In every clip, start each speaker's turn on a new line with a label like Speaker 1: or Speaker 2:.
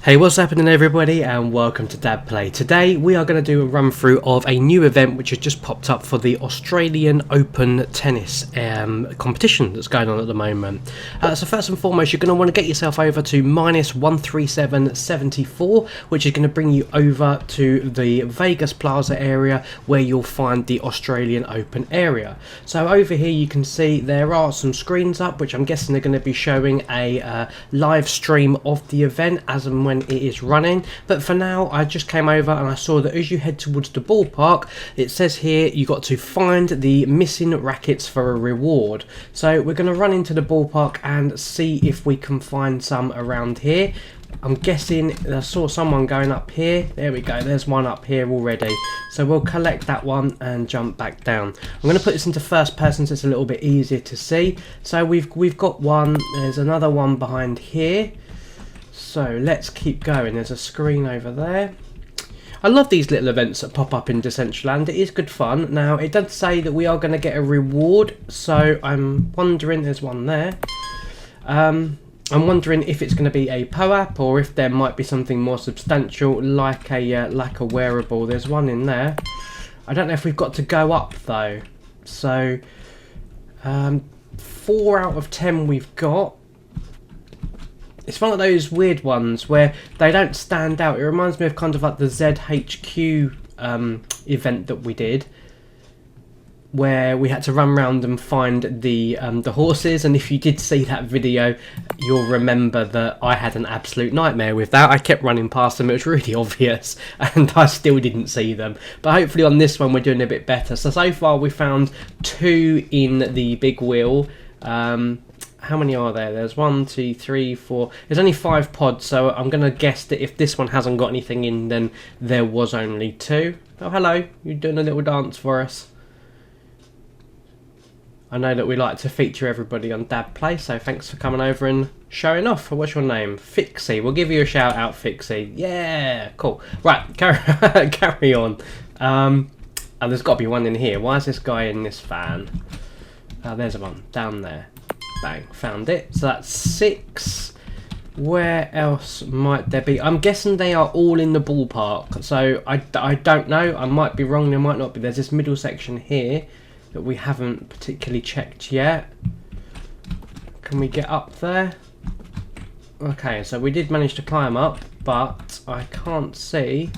Speaker 1: Hey, what's happening everybody, and welcome to Dad Play. Today we are going to do a run through of a new event which has just popped up for the Australian Open tennis competition that's going on at the moment. So first and foremost, you're going to want to get yourself over to -137.74, which is going to bring you over to the Vegas Plaza area where you'll find the Australian Open area. So over here you can see there are some screens up, which I'm guessing they're going to be showing a live stream of the event as and when it is running. But for now, I just came over and I saw that as you head towards the ballpark, it says here you got to find the missing rackets for a reward. So we're going to run into the ballpark and see if we can find some around here. I'm guessing I saw someone going up here. There we go, there's one up here already. So we'll collect that one and jump back down. I'm going to put this into first person so it's a little bit easier to see. So we've got one, there's another one behind here. So let's keep going. There's a screen over there. I love these little events that pop up in Decentraland. It is good fun. Now, it does say that we are going to get a reward. So I'm wondering, there's one there. I'm wondering if it's going to be a POAP or if there might be something more substantial like a wearable. There's one in there. I don't know if we've got to go up though. So 4 out of 10 we've got. It's one of those weird ones where they don't stand out. It reminds me of kind of like the ZHQ event that we did, where we had to run around and find the horses. And if you did see that video, you'll remember that I had an absolute nightmare with that. I kept running past them. It was really obvious, and I still didn't see them. But hopefully on this one we're doing a bit better. So far we found 2 in the big wheel. How many are there? There's 1, 2, 3, 4. There's only 5 pods, so I'm going to guess that if this one hasn't got anything in, then there was only 2. Oh, hello. You're doing a little dance for us. I know that we like to feature everybody on Dad Play, so thanks for coming over and showing off. What's your name? Fixie. We'll give you a shout out, Fixie. Yeah, cool. Right, carry on. And there's got to be one in here. Why is this guy in this van? There's one down there. Bang, found it. So that's 6. Where else might there be? I'm guessing they are all in the ballpark. So I don't know. I might be wrong. There might not be. There's this middle section here that we haven't particularly checked yet. Can we get up there? Okay, so we did manage to climb up, but I can't see.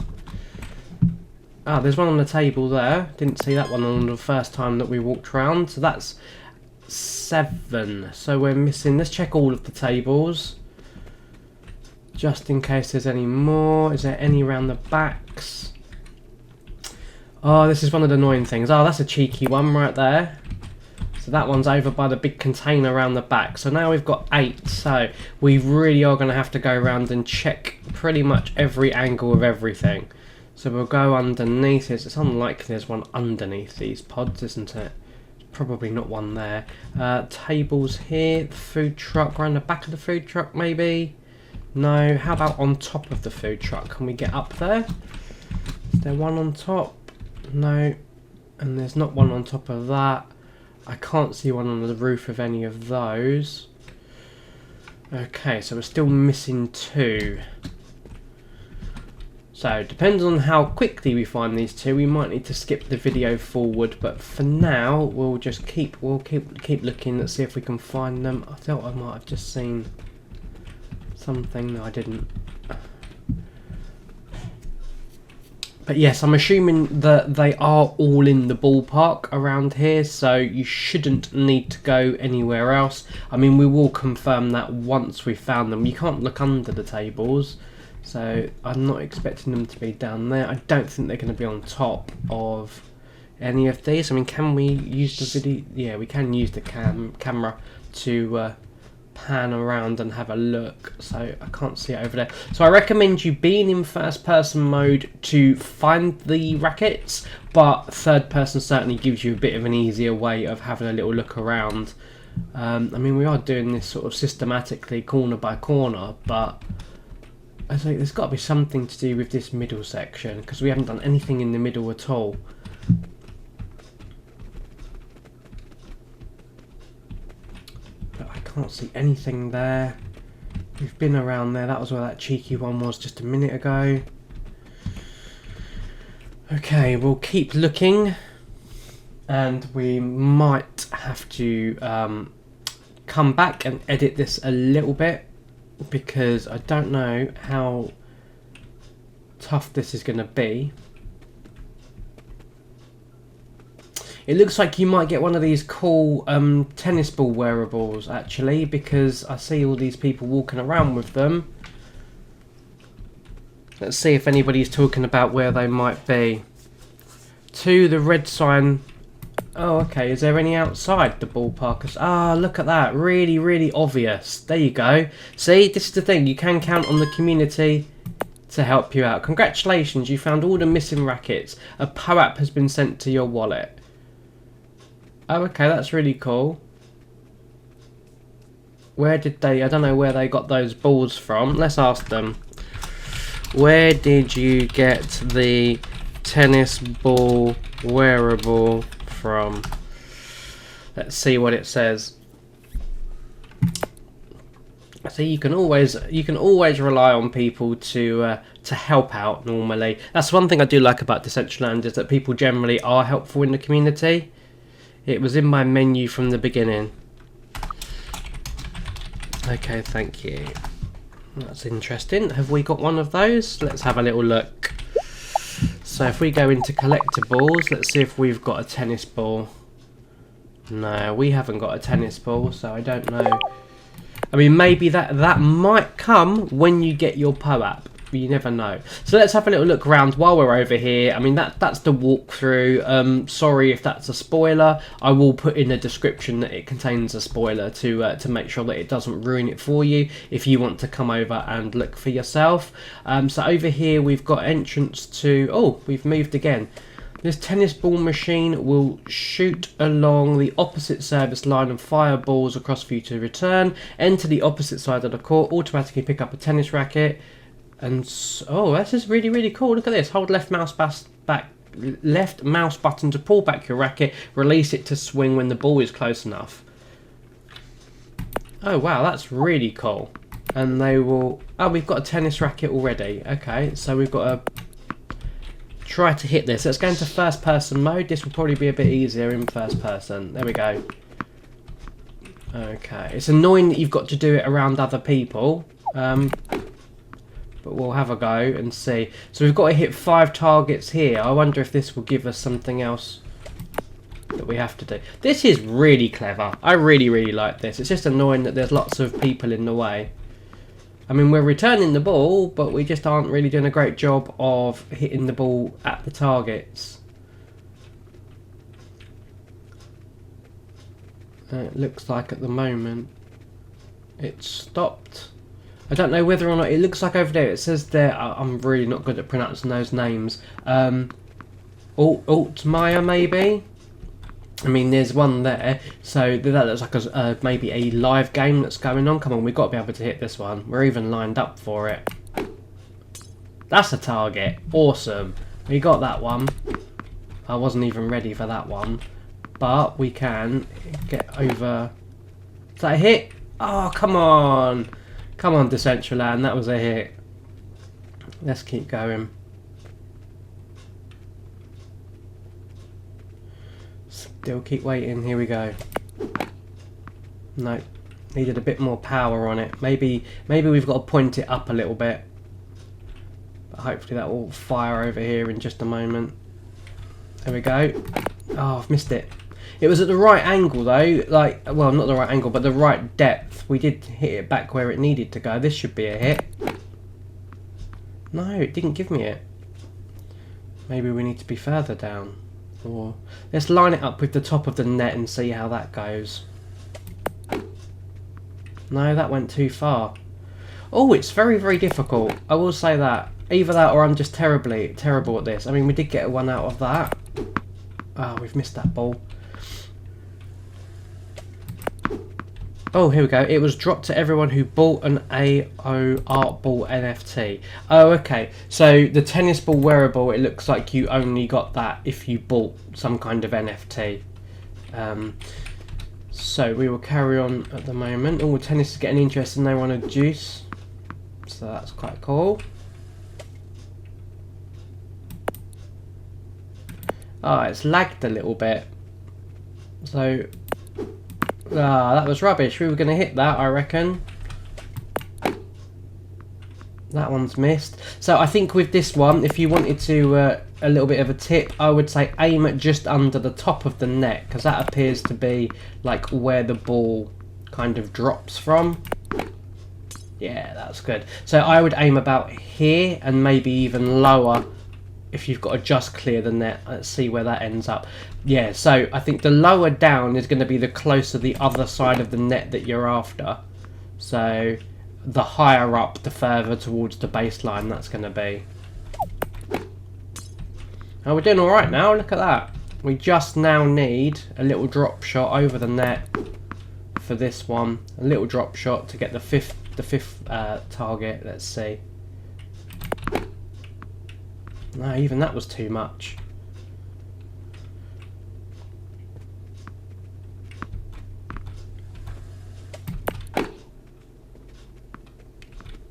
Speaker 1: Ah, there's one on the table there. Didn't see that one on the first time that we walked around. So that's 7. So we're missing. Let's check all of the tables just in case there's any more. Is there any around the backs? Oh, this is one of the annoying things. Oh, that's a cheeky one right there. So that one's over by the big container around the back. So now we've got 8. So we really are going to have to go around and check pretty much every angle of everything. So we'll go underneath this. It's unlikely there's one underneath these pods, isn't it? Probably not one there. Tables here. The food truck. Around the back of the food truck maybe? No. How about on top of the food truck? Can we get up there? Is there one on top? No. And there's not one on top of that. I can't see one on the roof of any of those. Okay, so we're still missing 2. So, depends on how quickly we find these 2. We might need to skip the video forward, but for now, we'll just keep looking. Let's see if we can find them. I thought I might have just seen something. No, I didn't. But yes, I'm assuming that they are all in the ballpark around here, so you shouldn't need to go anywhere else. I mean, we will confirm that once we've found them. You can't look under the tables. So I'm not expecting them to be down there. I don't think they're going to be on top of any of these. I mean, can we use the video? Yeah, we can use the camera to pan around and have a look. So I can't see it over there. So I recommend you being in first person mode to find the rackets, but third person certainly gives you a bit of an easier way of having a little look around. I mean, we are doing this sort of systematically corner by corner, but I think there's got to be something to do with this middle section, because we haven't done anything in the middle at all. But I can't see anything there. We've been around there. That was where that cheeky one was just a minute ago. Okay, we'll keep looking. And we might have to come back and edit this a little bit, because I don't know how tough this is going to be. It looks like you might get one of these cool tennis ball wearables, actually, because I see all these people walking around with them. Let's see if anybody's talking about where they might be. To the red sign. Oh, okay. Is there any outside the ballpark? Ah, look at that. Really, really obvious. There you go. See, this is the thing. You can count on the community to help you out. Congratulations, you found all the missing rackets. A POAP has been sent to your wallet. Oh, okay, that's really cool. Where did they... I don't know where they got those balls from. Let's ask them. Where did you get the tennis ball wearable from? Let's see what it says. So you can always rely on people to help out normally. That's one thing I do like about Decentraland, is that people generally are helpful in the community. It was in my menu from the beginning. Okay, thank you. That's interesting. Have we got one of those? Let's have a little look. So if we go into collectibles, let's see if we've got a tennis ball. No, we haven't got a tennis ball, so I don't know. I mean, maybe that might come when you get your POAP. You never know. So let's have a little look around while we're over here. I mean, that's the walkthrough. Sorry if that's a spoiler. I will put in the description that it contains a spoiler to make sure that it doesn't ruin it for you if you want to come over and look for yourself. So over here we've got entrance to... Oh, we've moved again. This tennis ball machine will shoot along the opposite service line and fire balls across for you to return. Enter the opposite side of the court. Automatically pick up a tennis racket. And oh, this is really, really cool. Look at this. Hold left mouse button to pull back your racket. Release it to swing when the ball is close enough. Oh wow, that's really cool. And they will... Oh, we've got a tennis racket already. Okay, so we've got to try to hit this. Let's go into first person mode. This will probably be a bit easier in first person. There we go. Okay, it's annoying that you've got to do it around other people. But we'll have a go and see. So we've got to hit 5 targets here. I wonder if this will give us something else that we have to do. This is really clever. I really, really like this. It's just annoying that there's lots of people in the way. I mean, we're returning the ball, but we just aren't really doing a great job of hitting the ball at the targets. It looks like at the moment it's stopped. I don't know whether or not... It looks like over there, it says there... I'm really not good at pronouncing those names. Altmaier, maybe? I mean, there's one there. So that looks like maybe a live game that's going on. Come on, we've got to be able to hit this one. We're even lined up for it. That's a target. Awesome. We got that one. I wasn't even ready for that one. But we can get over... Is that a hit? Oh, come on. Come on, Decentraland, that was a hit. Let's keep going. Still keep waiting, here we go. No, needed a bit more power on it. Maybe we've got to point it up a little bit. But hopefully that will fire over here in just a moment. There we go. Oh, I've missed it. It was at the right angle though, like, well, not the right angle, but the right depth. We did hit it back where it needed to go. This should be a hit. No, it didn't give me it. Maybe we need to be further down. Or let's line it up with the top of the net and see how that goes. No, that went too far. Oh, it's very, very difficult. I will say that. Either that or I'm just terrible at this. I mean, we did get one out of that. Oh, we've missed that ball. Oh, here we go. It was dropped to everyone who bought an AO Art Ball NFT. Oh, okay. So the tennis ball wearable, it looks like you only got that if you bought some kind of NFT. So we will carry on at the moment. Oh, tennis is getting interested and they want a juice. So that's quite cool. Oh, it's lagged a little bit. So, that was rubbish. We were going to hit that, I reckon. That one's missed. So I think with this one, if you wanted to, a little bit of a tip, I would say aim at just under the top of the net, because that appears to be like where the ball kind of drops from. Yeah, that's good. So I would aim about here and maybe even lower if you've got to just clear the net. Let's see where that ends up. Yeah, so I think the lower down is going to be the closer the other side of the net that you're after. So the higher up, the further towards the baseline that's going to be. Oh, we're doing alright now, look at that. We just now need a little drop shot over the net for this one. A little drop shot to get the fifth target. Let's see. No, even that was too much.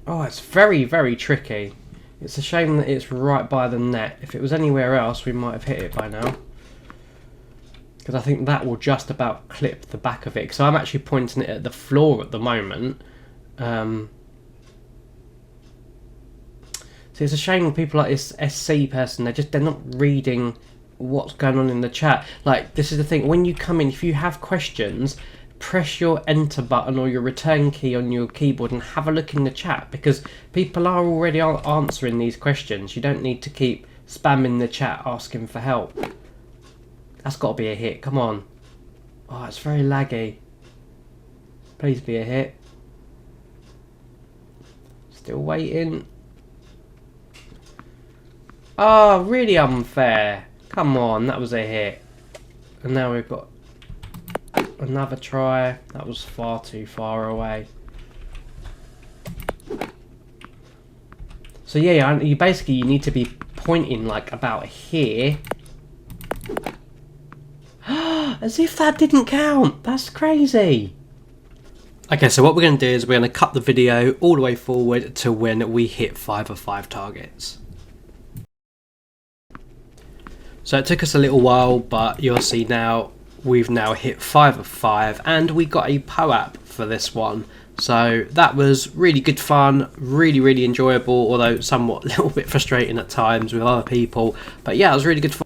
Speaker 1: Oh, it's very, very tricky. It's a shame that it's right by the net. If it was anywhere else, we might have hit it by now. Because I think that will just about clip the back of it. So I'm actually pointing it at the floor at the moment. So it's a shame people like this SC person, they're not reading what's going on in the chat. Like, this is the thing, when you come in, if you have questions, press your enter button or your return key on your keyboard and have a look in the chat, because people are already answering these questions. You don't need to keep spamming the chat asking for help. That's got to be a hit, come on. Oh, it's very laggy. Please be a hit. Still waiting. Oh, really unfair. Come on, that was a hit. And now we've got another try. That was far too far away. So yeah, you basically you need to be pointing like about here. As if that didn't count. That's crazy. Okay, so what we're going to do is we're going to cut the video all the way forward to when we hit 5 of 5 targets. So it took us a little while, but you'll see now we've now hit 5 of 5 and we got a POAP for this one. So that was really good fun, really enjoyable, although somewhat a little bit frustrating at times with other people. But yeah, it was really good fun.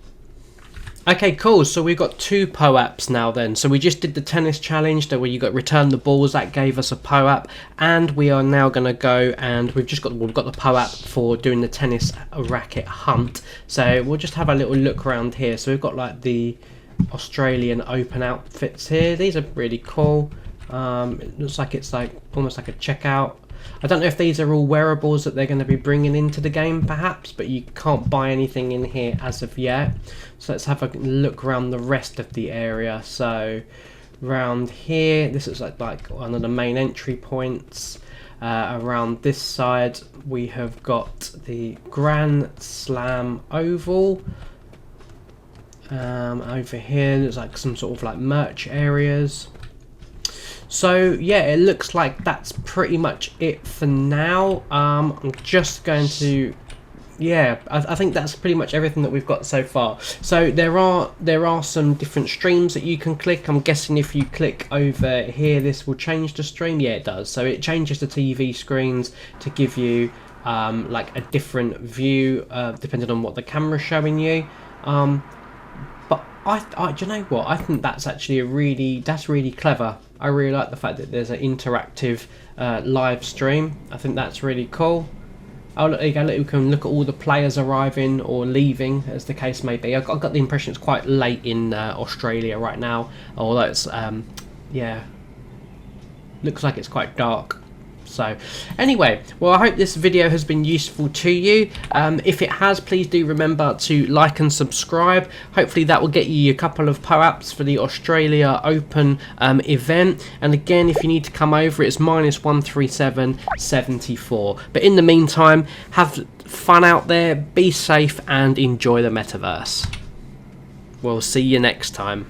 Speaker 1: Okay, cool. So we've got 2 POAPs now then. So we just did the tennis challenge where you got return the balls. That gave us a POAP. And we are now going to go and we've got the POAP for doing the tennis racket hunt. So we'll just have a little look around here. So we've got like the Australian Open outfits here. These are really cool. It looks like it's like almost like a checkout. I don't know if these are all wearables that they're going to be bringing into the game perhaps, but you can't buy anything in here as of yet. So let's have a look around the rest of the area. So around here, this is like one of the main entry points. Around this side we have got the Grand Slam Oval. Over here there's like some sort of like merch areas. So yeah, it looks like that's pretty much it for now. I'm just going to, yeah, I think that's pretty much everything that we've got so far. So there are some different streams that you can click. I'm guessing if you click over here, this will change the stream. Yeah, it does. So it changes the TV screens to give you like a different view depending on what the camera's showing you. But do you know what? I think that's actually that's really clever. I really like the fact that there's an interactive live stream. I think that's really cool. Oh, look, there you go. Look, you can look at all the players arriving or leaving, as the case may be. I've got the impression it's quite late in Australia right now, although it's yeah, looks like it's quite dark. So anyway, well, I hope this video has been useful to you. If it has, please do remember to like and subscribe. Hopefully that will get you a couple of POAPs for the Australia Open event. And again, if you need to come over, it's -137.74. But in the meantime, have fun out there, be safe and enjoy the metaverse. We'll see you next time.